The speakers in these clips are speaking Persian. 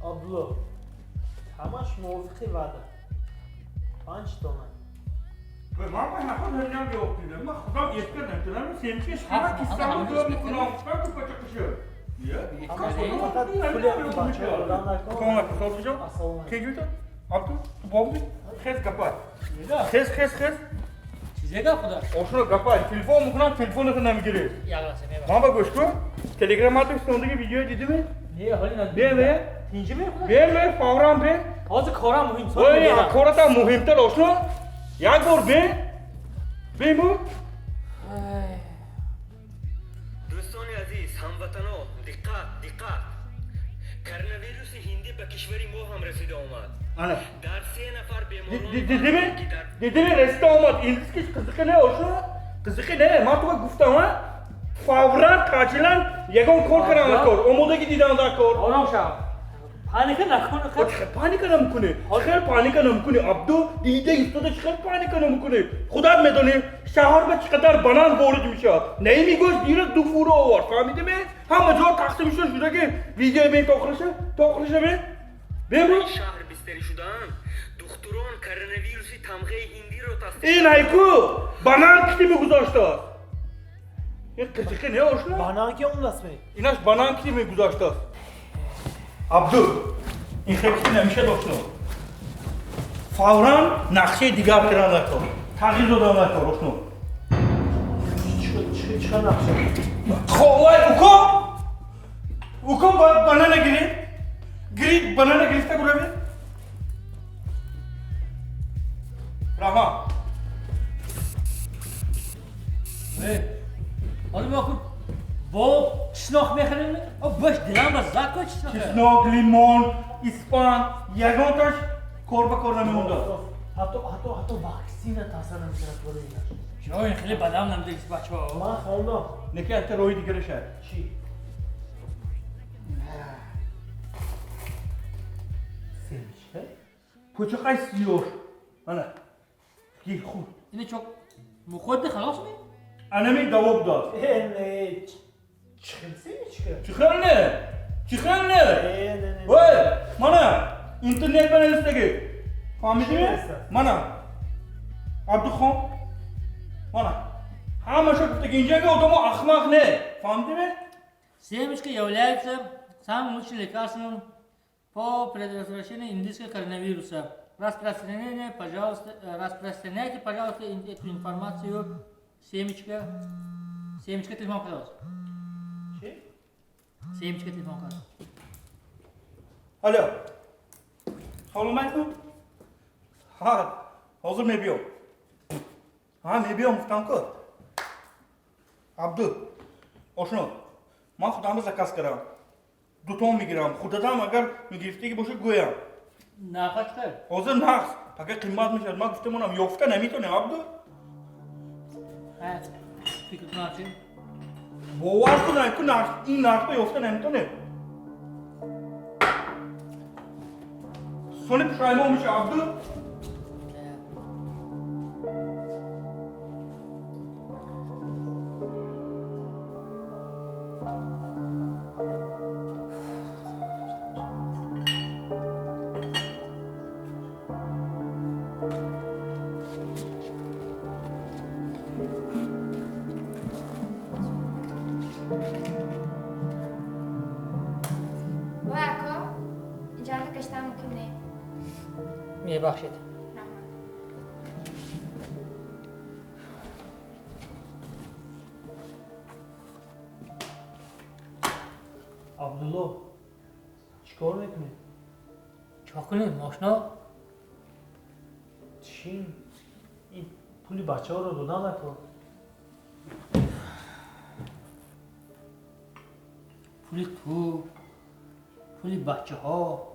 Abdullah. همش موافقی وعده 5 تومن به من نخواد هریم بیافتیدم من خودم ایسکر نمیتونم سیمچه شما کیستم رو میکنم من تو پچه کشه فقط پول بچه رو دادن نکن کمک بخواد بجام کی جویدن؟ عبدو تو بابی خیز گپای خیز چیزی گپ خدا آشنا گپای تلفن میکنم تلفنتو نمیگیری یک لحظه میبرم من با گوش کن تلگرام تو سوندگی ویدیو دیدی می نه حالی ندارم بیا اینجا میرم خدا بیا فوران بیا حاضر کارم مهم اوه کارت هم مهمتر آشنا یک بار بیا دوستان عزیز هموطنان دقت کرونا هندی به کشور ما هم رسیده آمد آره در 3 نفر بیماران دیدی رسیده آمد این که قزقی نه آشنا قزقی نه من تو گفتم ها فورا تاجیلا یگان کار کنم کار آمادگی دیدم در کار آرام شو پانیک نکن پانیک نمیکنه خیلی پانیک نمیکنه عبدو دیده ایستاده خیلی پانیک نمیکنه خودت میدونی شهر به چقدر بنان وارد میشه نمیگوش دیره دو فورو آورد فهمیدی می همه جا تقسیم شده که ویدیو بین تاخرشه می ببین شهر بستری شدن دکتران کرونا تمغه هندی رو تصدیق این هایکو بنان کتی میگذاشته این قزقی نه آشنا بانان که اون اسمه ایناش بنان کتی میگذاشته عبدو این خیلی نمیشه داشتن فوراً نقشه دیگر کردن نکن تغییر دادن نکن داشتن چه نقشه؟ خواه اوکا بنانه گرید بنانه گرفته گروه رحمان حالا میخوام با چشناق میخریم باش دلم با زد کن چشناق چشناق لیمون اسپان یگانتاش کار به کار نمیمونده حتی واکسین تاثیر نمیشه برای اینا جای خیلی بدم نمیده بچه ها من خوندم نکی انت روی دیگه شد چی؟ سیمچه؟ پوچه خیلی سیور منه گیر خود اینه چوک خود خلاص می؟ انمی دواب داد نه چخیل سیمچه؟ چی خیلی نه وای منه اینترنت بنویسته فهمیدی می؟ منه عبدالخان منه همه شد گفته که اینجا که اتومو اخمق نه فهمیدی می؟ Семечка является самым лучшим лекарством по предотвращению индийского коронавируса. Распространяйте, пожалуйста, эту информацию. Семечка телефон, пожалуйста. Семечка телефон, пожалуйста. Alo. Selamun aleyküm. Ha, hazır mebiyo. Ha, mebiyo muftanko. Abdul. Oşno. من خودم زکاس کردم دو توم میگیرم خودم اگر میگرفتی که باشه گویم نقد کرد حاضر نقص اگر قیمت میشه من گفتم اونم یافته نمیتونه عبدو فکر کنم چی؟ باور کنم که نقص این نقص یافته نمیتونه سونی پشایمان میشه عبدو میبخشید عبدالله چیکار میکنی؟ چیکار کنیم ماشنا چین این پولی بچه ها رو دادن نکن پولی تو پولی بچه ها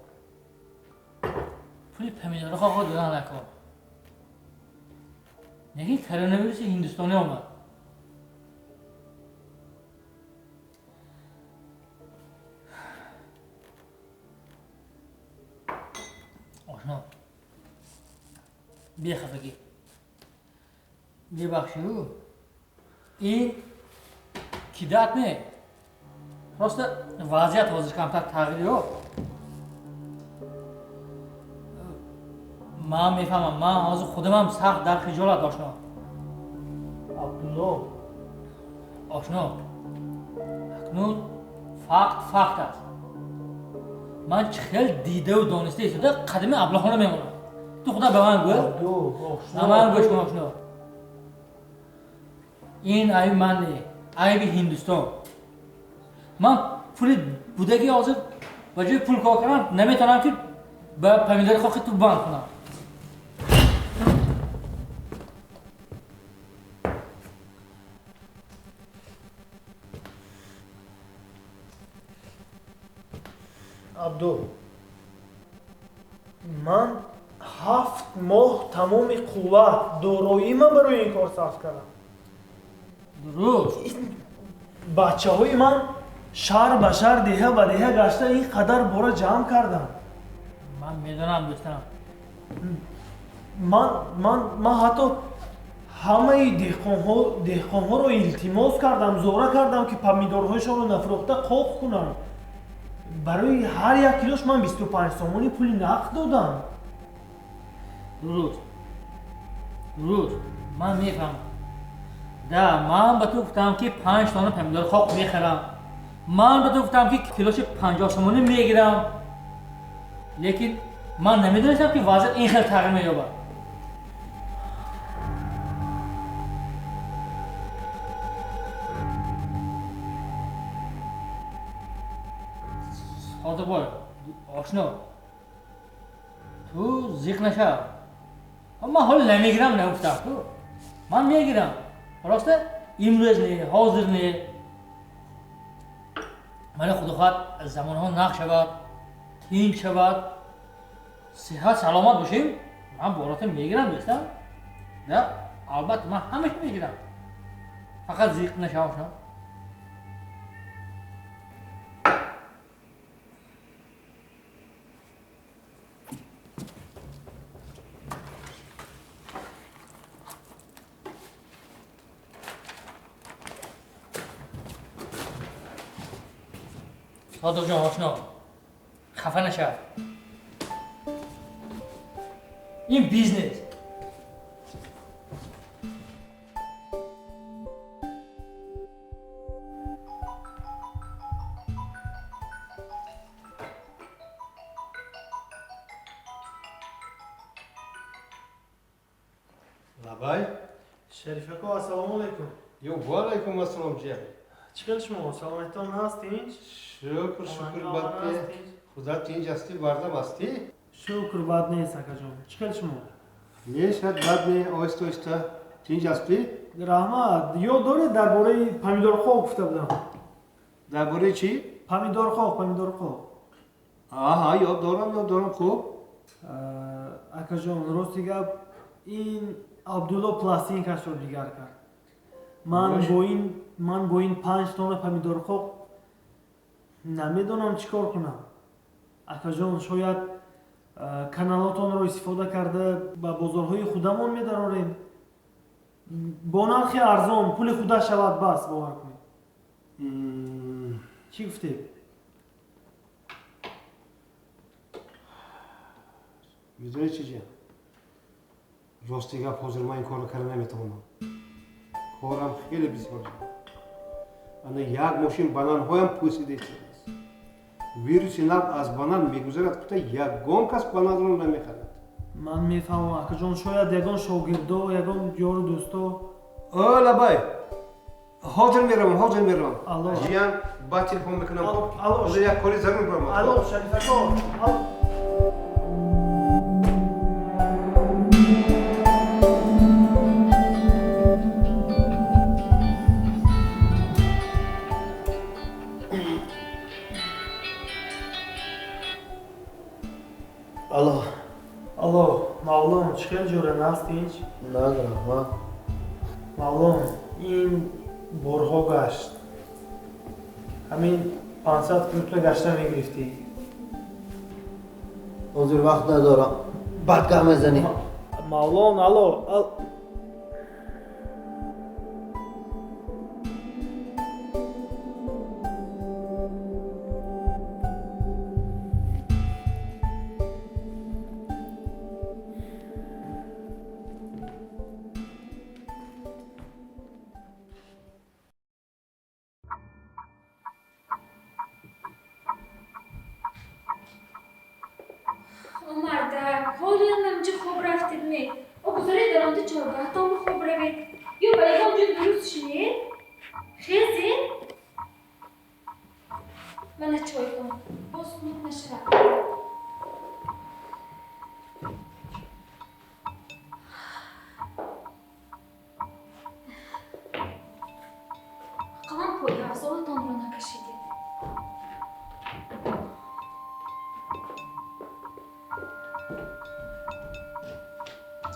پولی پمیداره ها دادن نکن نگه کرونا هندوستانی آمد آشنا بیا خفگی ببخشید این کیدت نه راست وضعیت حاضر کمتر تغییر رو من میفهمم. من حاضر خودم هم سخت در خجالت آشنا. عبدالله آشنا اکنون فقط است. من خیلی دیده و دانسته ایستاده قدم ابلهانه میمونم. تو خدا به من گوه؟ عبدو نه من گوش کن آشنا. این عیب من نه، عیب هندوستان. من پول بودگی حاضر با جای پول کار کنم نمیتونم که با پمیدار خاک تو بند کنم. عبدو من 7 ماه تمام قوت دارایی‌ام برای این کار صرف کردم. درست. بچه های من شهر به شهر دیه به دیه گشته این قدر باره جمع کردم. من میدونم دوستم. من حتی همه دهقان ها رو التماس کردم، زوره کردم که پمیدارهایشان رو نفروخته قاق کنن. برای هر 1 کیلوش من 25 تومانی پول نقد دادم. درست. من میفهمم. ده من به تو گفتم که 5 تانه پمیدار خاک میخرم. من به تو گفتم که کیلوش 50 تومانی میگیرم. لیکن من نمیدونستم که وضع این خیلی تغییر مییابد. صادق باش آشنا، تو زیق نشو. اما حال نمیگیرم نگفتم تو. من میگیرم. راسته امروز نه، حاضر نه. من خدا خواهد زمان ها نقش شود، تین شود، صحت سلامت باشیم. من بارات میگیرم دوستم. نه البته من همش میگیرم. فقط زیق نشو آشنا. صادق جان آشنا خفه نشو. این بیزنس. Labai. شریفکو السلام علیکم. Yo, alaikum assalam jiya. چیکار شما؟ سلامتان هستین؟ Shukr badne. Khuda tinch asti bardam asti. شکر بد نیست اکا جان. چیکار شما؟ Ne shad badne oysta tinch asti. رحمت یاد دارید درباره پمیدار خاک گفته بودم. Darbore chi? پمیدار خاک. Aha, yod doram khub. اکا جان راستی گپ این عبدالله پلاستینکش رو دیگر کرد. من با این 5 تانه پمیدار خاک نمیدونم چیکار کنم. اکا جان شاید کانالاتون رو استفاده کرده به بازارهای خودمون میداریم. با نرخ ارزان پول خودش شود بس باور کنید. چی گفتی؟ Midoni chi jiya. Rostiga hozir man in korro kara nemitonam. Koram kheli bisyor. Ana yak moshin banan hoyam puside chidas. Virus inab az banan miguzarad kuta yak gonkas banadron namikharad. من میفهمم اکا جان شاید یگان شاگردا یگان یار و دوستا. Labai. Hozir meraman. Allo. Jiyan ba telefon mekanam. Allo. Hozir yak kori zarur baraman. الو شریفکو الو معلوم چخیل جوره نستیش؟ ندارم ها. معلوم این برها گشت همین 500 کیلومتر گشته میگرفتی. حضور وقت ندارم. بعد که میزنی. معلوم الو مرد حالی هم نمجه خواب رفتیدنی او گذاره درامده چارگاه تا خواب روید یا باید همجا درست شوید خیزی من چای کن باز خونت نشه قلم پای افزالتان رو نکشیدید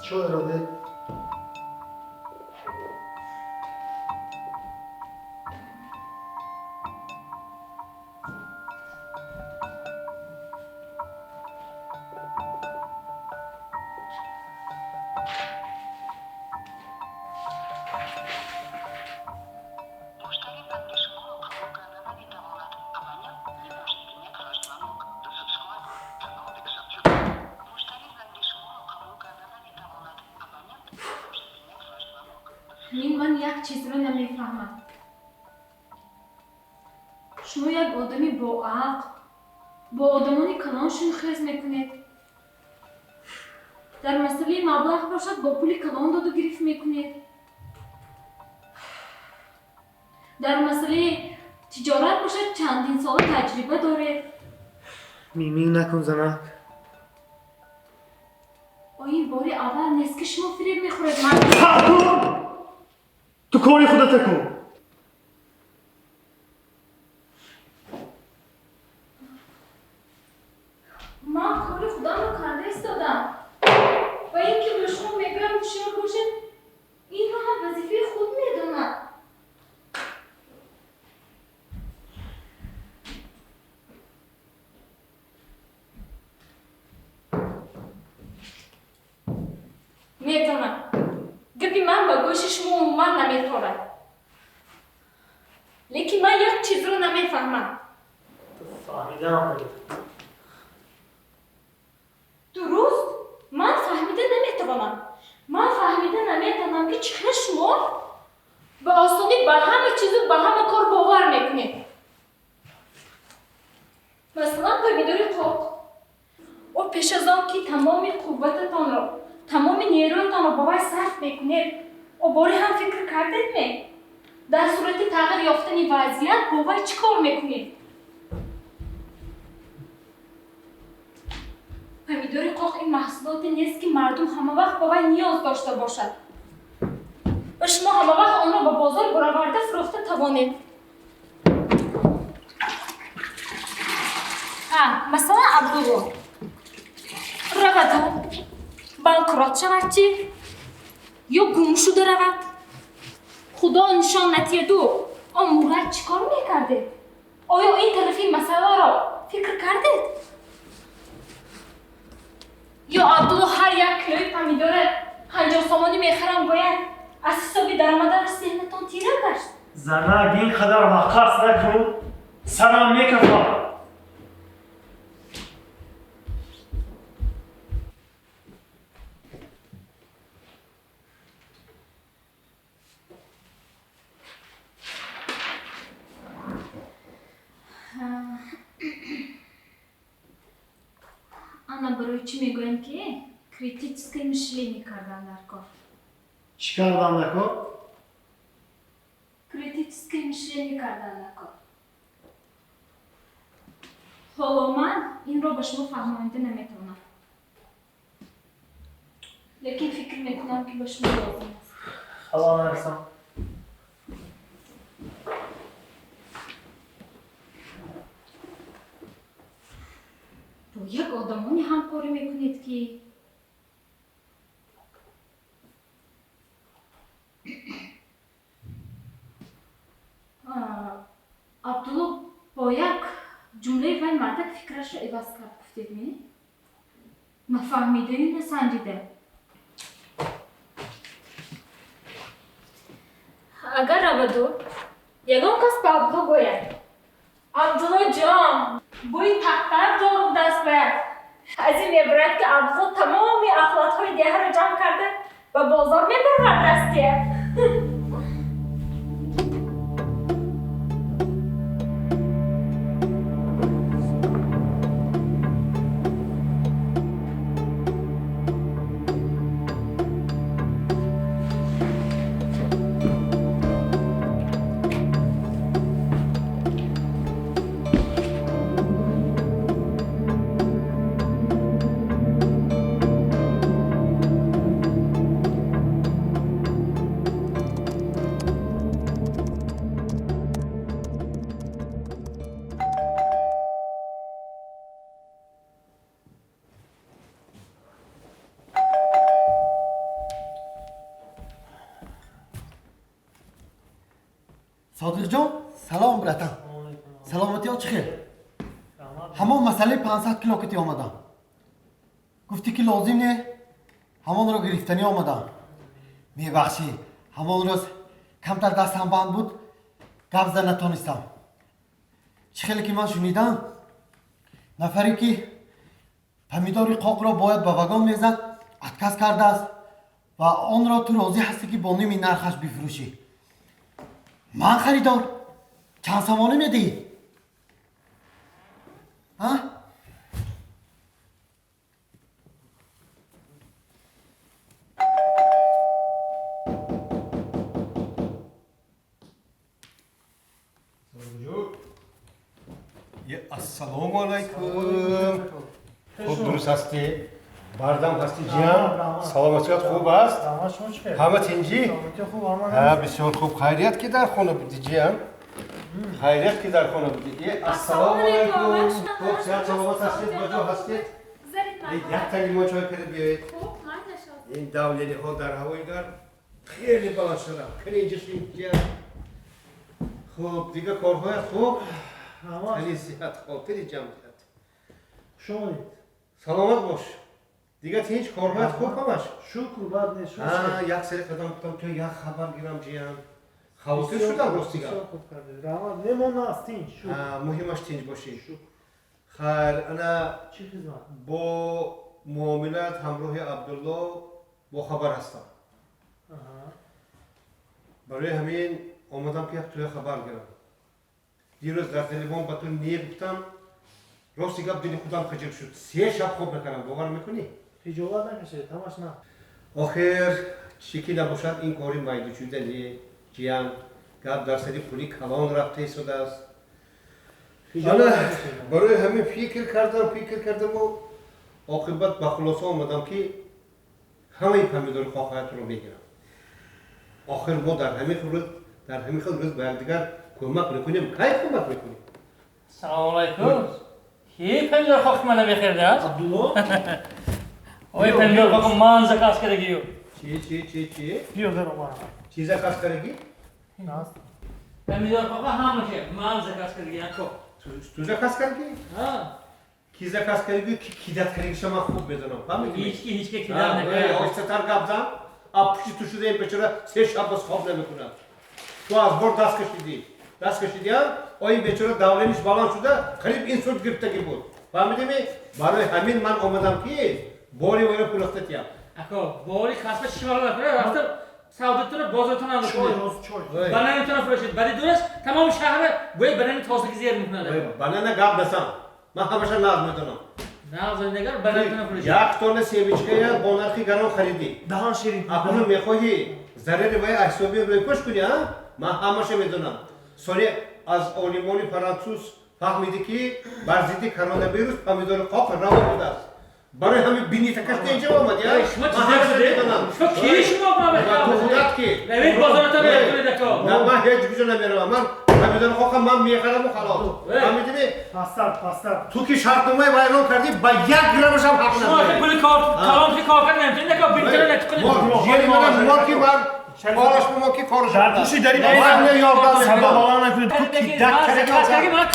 چه اراده؟ من یک چیز رو نمیفهمم شما یک آدمی با عقل با آدمانی کلانشون خیز میکنید در مسئله مبلغ باشد با پول کلان داد و گرفت میکنید در مسئله تجارت باشد چندین سال تجربه دارید میمین نکن زنک. آیا این باری اول نیست که شما فریب میخورید من تو کاری خودت کن. من کاری خودم رو کرده ایستادم و اینکه به شما میگم هوشیار باشید این رو هم وظیفه خود میدونم میدونم گپی من با گوش شما عموما نمیخوره لیکن من یک چیز رو نمیفهمم فهمیدم. درست؟ من فهمیده نمیتوانم من فهمیده نمیتوانم که چرا شما به آسانی به همه چیز و به همه کار باور میکنید مثلا پمیدوری خوب او پیش از آن که تمام قوتتان را تمام نیرویتان را با وی صرف میکنید او باری هم فکر کردید می در صورت تغییر یافتن وضعیت با وی چی کار میکنید پمیدوری قاق این محصولاتی نیست که مردم همه وقت با وی نیاز داشته باشد و شما همه وقت آن را به بازار برآورده فروخته توانید مثلا عبدالله رود و بانکرات شود چی؟ یا گم شده رود خدا نشان ندهد آن مورد چی کار میکرده؟ آیا این طرفی مسئله را فکر کردید؟ یا عبدالله هر یک کیلوی پمیدور 50 سامانی میخرم باید از حسابی درآمدن ذهنتان تیره گشت زنک اینقدر وقت نکن سرم میکفم. Ana برای چی میگویم که کریتیکسکی مشلینی کردن در کار چی کردم در کار؟ کریتیکسکی مشلینی کردن در کار حالا من این رو به شما فهمانده نمیتونم لیکن فکر میکنم که به شما لازم است خدا نرسم. با یک آدمانی همکاری میکنید که عبدالله با یک جمله وی مردک فکرش را عوض کرد گفتید می؟ نفهمیده نسنجیده اگر رودو یگان کس به عبدالله گوید عبدالله جان بوی تختر جارو دست باید از این عبرت که عبدالله تمامی اخلاقهای دیگه رو جمع کرده و بازار میبرد دستیه صادق جان سلام براتم سلامتی ها چی خیر همون مسئله 500 کیلو کتی آمدم گفتی که لازم نه همون رو گرفتنی آمدم میبخشی همون روز کمتر دستم بند بود گپ زد نتونستم چی خیلی که من شنیدم نفری که پمیدار قاق را باید به وگان میزد اتکس کرده است و آن را تو راضی هستی که با نیم نرخش بفروشی من خریدار چند سمانه میدی؟ ها؟ السلام علیکم خوب درست هستی؟ بردم هستی جیان؟ سلامتیات خوب است؟ همه تنجی؟ بسیار خوب خیریت که در خانه بودی جیان؟ خیریت که در خانه بودی السلام علیکم خوب سیاد سلامت هستید کجا هستید؟ یک تا لیمون چای کرد بیایید این دوللی ها در هوای گرم خیلی بلند شدم خیلی جسمی جیان خوب دیگه کارهای خوب خیلی صحت خوب خیلی جمعیت شما سلامت باش دیگه هیچ کارهای خوب همش شکر بعد نیست یک سری قدم بودم تو یک خبر گیرم جیان خواستر شدم رستیگم خوب کردید رحمت نمونه است تینج مهمش تینج باشی خیر انا چی خدمت با معاملات همراه عبدالله با خبر هستم برای همین آمدم که یک توی خبر گیرم دیروز در تلفن با تو نیه گفتم راستی گپ دل خودم خجل شد 3 شب خوب نکردم باور میکنی؟ خجالت نکشید همش نه آخر چیکی نباشد این کاری میدو شده جیان گپ در سری پولی کلان رفته شده است برای همین فکر کردم و عاقبت به خلاصه آمدم که همه پمیدار خواهایت رو بگیرم آخر ما در همین خود روز به یکدیگر کمک میکنیم کی کمک میکنیم سلام علیکم کی پنجاه خاک منو بخیرده است؟ عبدالله اوی پنجاه خاک من زکاس کردگیو چی؟ بیا در اومد چیزا کس کرگی؟ ناست پنجاه خاک همشه من زکاس کردگی اکو تو زکاس کرگی؟ ها کی زکاس کرگی کی کیدت کرگی شما خوب بدونم فهمیدی؟ هیچ کی کدام نکرد آستر گابزم آپشی تو شده این بچه 3 شب بس خواب نمیکنم تو از بر دست کشیدی هم این بچه دورنش بالان شده قریب این صورت گرفتگی بود فهمیدی می؟ برای همین من آمدم که باری ویرو پولختتیم اکو باری کسب شما نکنه رفته سعودتون بازارتون هم چای بنانتون فروشید بعد درست تمام شهر وی بنان تازگی زیر میکنه بنانه گاب نسان من همشه ناز میدونم نه زندگار بنانتون فروشید یک تونه سیویچکه با نرخی گرم خریدی دهان شیرین اکنون میخواهی ضرر وی احسابی روی پشت کنی ها؟ من همشه میدونم سالی از آلمان فرانسوس فهمیدی که بر ضد کرونا ویروس پمیدار قاق روا بوده است برای همین بینی تکش اینجا آمدی ها؟ شما چیزی شده؟ شما کی شما تو خودت که نوید بازارتون رو کنید اکو نه من هیچ کجا نمیرم من پمیدار قاق من میخرم و خلاص فهمیدی می؟ پستر تو که شرطنامه ویران کردی با 1 گرمش هم حق شما نداری پول کلام که کار نمیتونید اکو بیلتر نتکنید ما که من کارش ما که کارش در توشی داری من یاردم سبا باور نکنید تو کی دک کردی من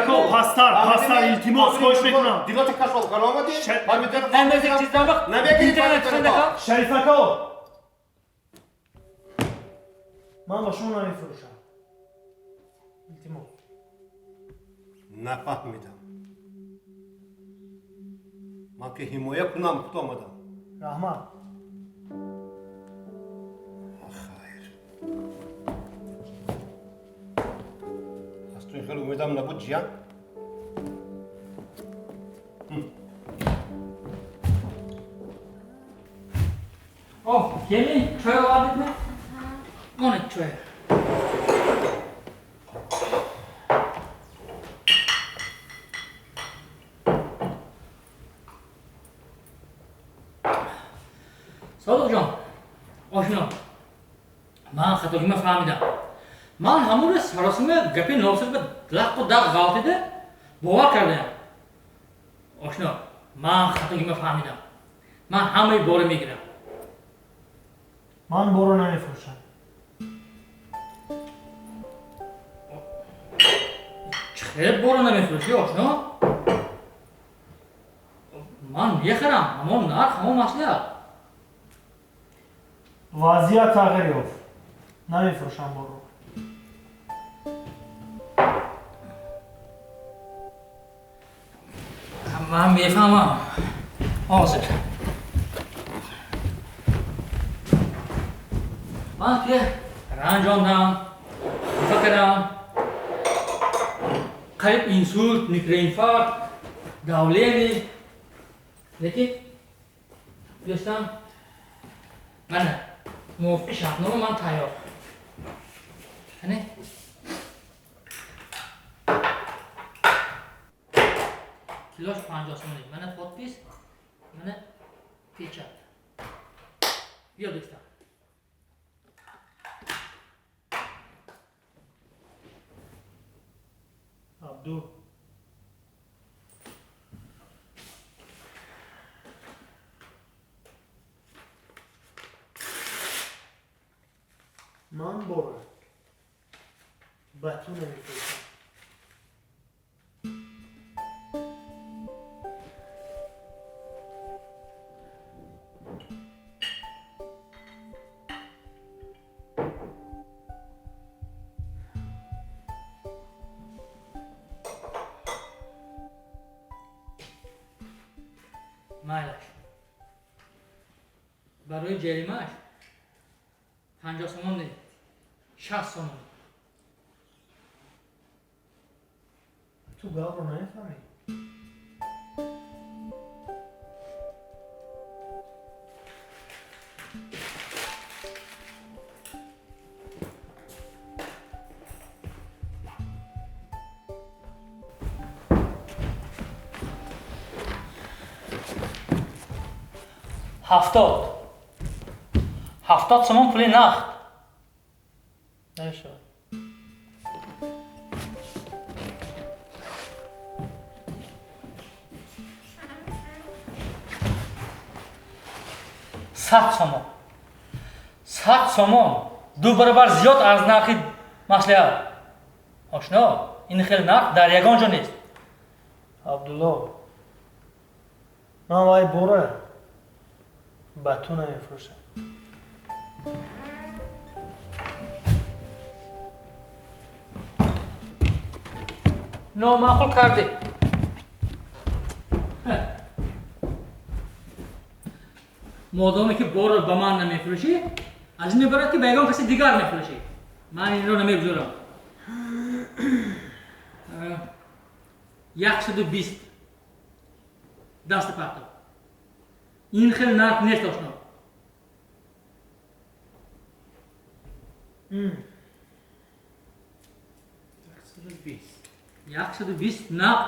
کار پستر التماس خوش میکنم دیلات کشال کنم آمدی اندازه چیز دارم اینترنت خند اکو شریفکو من با شما نمیفروشم التماس نفهمیدم من که حمایه کنم خود آمدم رحمت خیر از تو این خیلی امیدم نبود جیان اوه یعنی چای آوردید نه؟ مانه چای صادق جان آشنا من خطاگیمه فهمیدم من همون سراسیمه گپی ناصر به لق و دق غلطیده باور کردم آشنا من خطاگیمه فهمیدم من همه باره میگیرم من برو نمیفروشم چه بارو نمیفروشی آشنا؟ من میخرم، همون نرخ همون مسئله. وضعیت تغییر یافت. نمیفروشم برو. من میفهمم. حاضر. من که رنج آمدم، فکرم قریب اینسولت، میکروانفارکت، دولینی، لیکن دوستم من موفق شهرنامه من تیار. نه؟ کیلوش 50 سومنی. من خود پیس، من پیچت. بیا دوستم. عبدو من برو به تو نمیفروشم. مایلش برای جریمهش 50 سومن نه 60 سومن. تو گاو رو نمیفهمی. هفتاد سومن پول نقد. نشد. صد سومن دو برابر زیاد از نرخ مسئله. آشنا این خیلی نرخ در یگان جا نیست. عبدالله من وای برو به تو نمیفروشم. نامعقول کردی. مادامی که بار به من نمیفروشی، از این میبرد که بیگان کسی دیگر میفروشی. من این رو نمیگذارم. 120 دست پرتو. این خیلی نرخ نیست آشنا. 120 نه.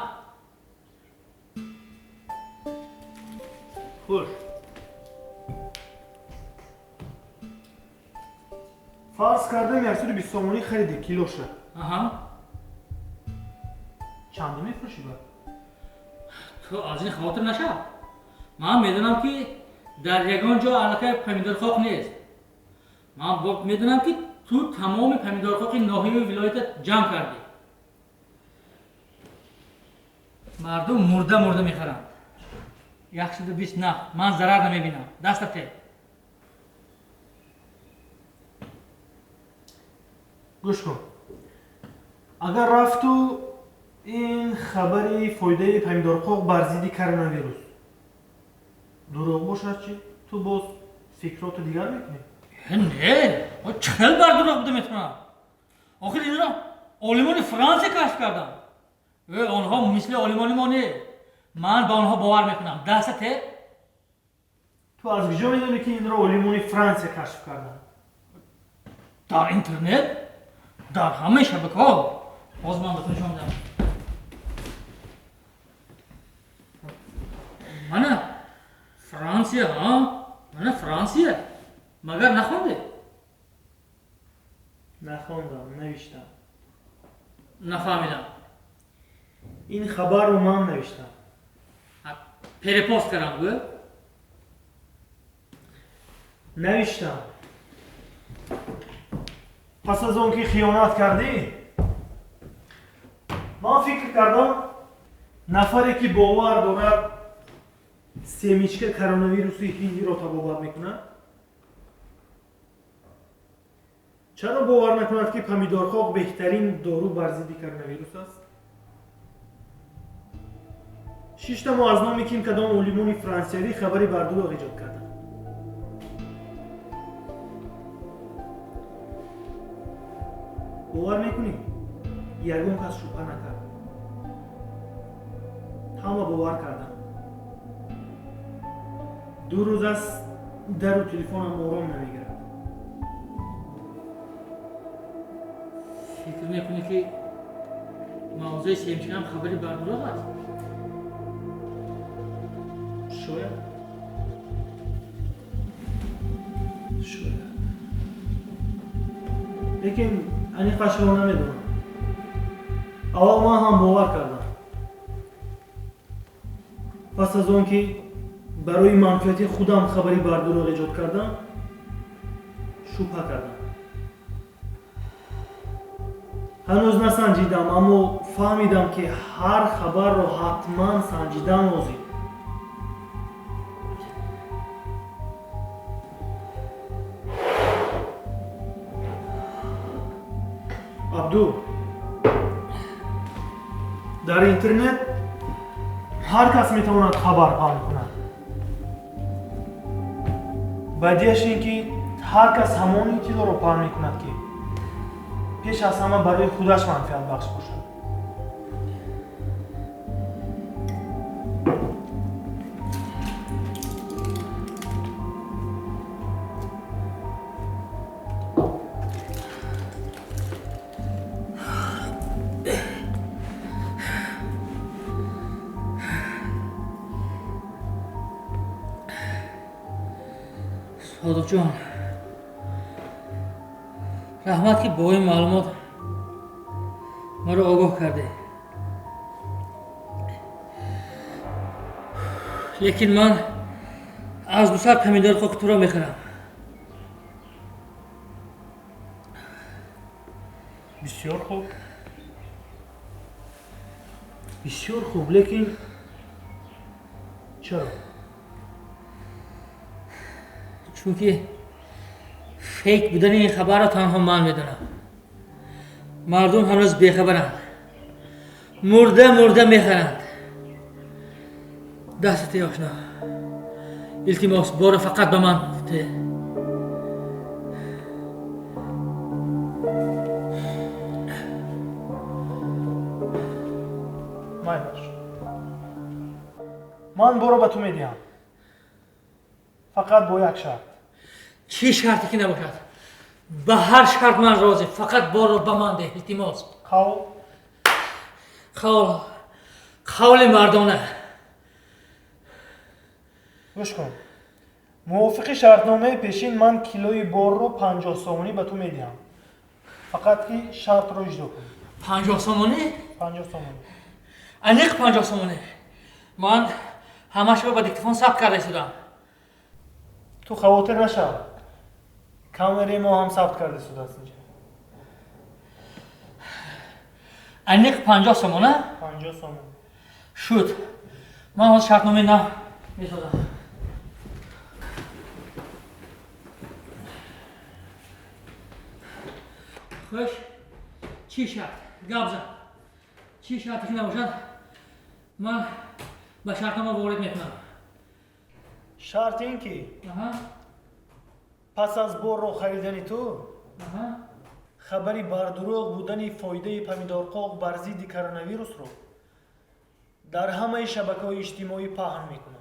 خوش. فرض کردم 120 سومنی خریدی کیلوشه. آها. چند میفروشی با؟ تو از این خاطر نشه. من میدونم که در یگان جا علاقه پمیدار خاک نیست. من میدونم که تو تمام پمیدار خاک ناحیه ولایت جمع کردی. مردم مرده میخرن. 120 نه. من ضرر نمیبینم. دستته. گوش کن. اگر رفتو این خبری فایده پمیدارخوک بر ضد کرونا ویروس دروغ باشد چی؟ تو باز فکرات دیگر میکنی؟ نه. چهل بار دروغ بوده میتونم. آخر این را آلمان فرانسه کشف کردم. آنها مثل آلمانی ما نه. من با آنها باور میکنم. دسته؟ تو از کجا میدونی که این را آلمانی فرانسه کشف کردن؟ در اینترنت؟ در همه شبکه‌ها. باز من بهتون نشون میدم. من فرانسیه ها؟ من فرانسیه. مگر نخونده؟ نخوندم، نوشتم. نفهمیدم. این خبر رو من نوشتم. پریپوست کردم گوه؟ نوشتم. پس از اون که خیانت کردی من من فکر کردم نفری که باور دارد سیمیچکه کرونا ویروسی هندی را تبابت میکنه چرا باور نکند که پمیدور خاک بهترین دارو بر ضد کرونا ویروس است؟ 6 ماه از نام کیم کدام اولیمون فرانسوی خبری بر دروغ ایجاد کردند. باور میکنی؟ یگان کس شبهه نکرد. همه باور کردن. 2 روز است در و تلفنم آرام نمیگیرد. فکر میکنی که موضوع سیمچه هم خبری بر دروغ است؟ شاید. لیکن این قشر رو نمیدونم. اول من هم باور کردم. پس از اون که برای منفعت خودم خبری بر دروغ ایجاد کردم شبهه کردم. هنوز نسنجیدم اما فهمیدم که هر خبر رو حتما سنجیدن لازم. عبدو در اینترنت هر کس میتواند خبر پخش کند. بدیش این که هر کس همان اطلاع رو پخش میکند که پیش از همه برای خودش منفعت بخش باشد. صادق جان رحمت که با این معلومات ما رو آگاه کرده. لیکن من از 200 پمیدور خاک تو را میخرم. بسیار خوب. بسیار خوب لیکن چرا؟ چون که فیک بودن این خبر را تنها من میدونم. مردم هنوز بیخبرند. مرده میخرند. دستت آشنا التماس بار فقط به من ده. من برو به تو میدیم. فقط با یک شرط. چی شرطی که نباشد؟ به هر شرط من راضی. فقط برو به من ده التماس. قول مردانه. گوش کن. موافق شرطنامه پیشین من کیلوی بار رو 50 سومونی به تو میدیم. فقط که شرط رو اجرا کن. 50 سومونی؟ 50 سومونی. انیق 50 سومونی. من همش رو با دیکتفون ثبت کرده شدم. تو خواطر نشو. کامری ما هم ثبت کرده شده است اینجا. انیق 50 سومونه؟ 50 سومون. شد. من از شرطنامه نه میسازم. خوش. چی شرط؟ گبزن. چی شرطی که نباشد؟ من به شرطنامه وارد میکنم. شرط این که پس از بار رو خریدن تو خبری بر دروغ بودن فایده پمیدورقاق بر ضد کرونا ویروس رو در همه شبکه‌های اجتماعی پهن میکنه.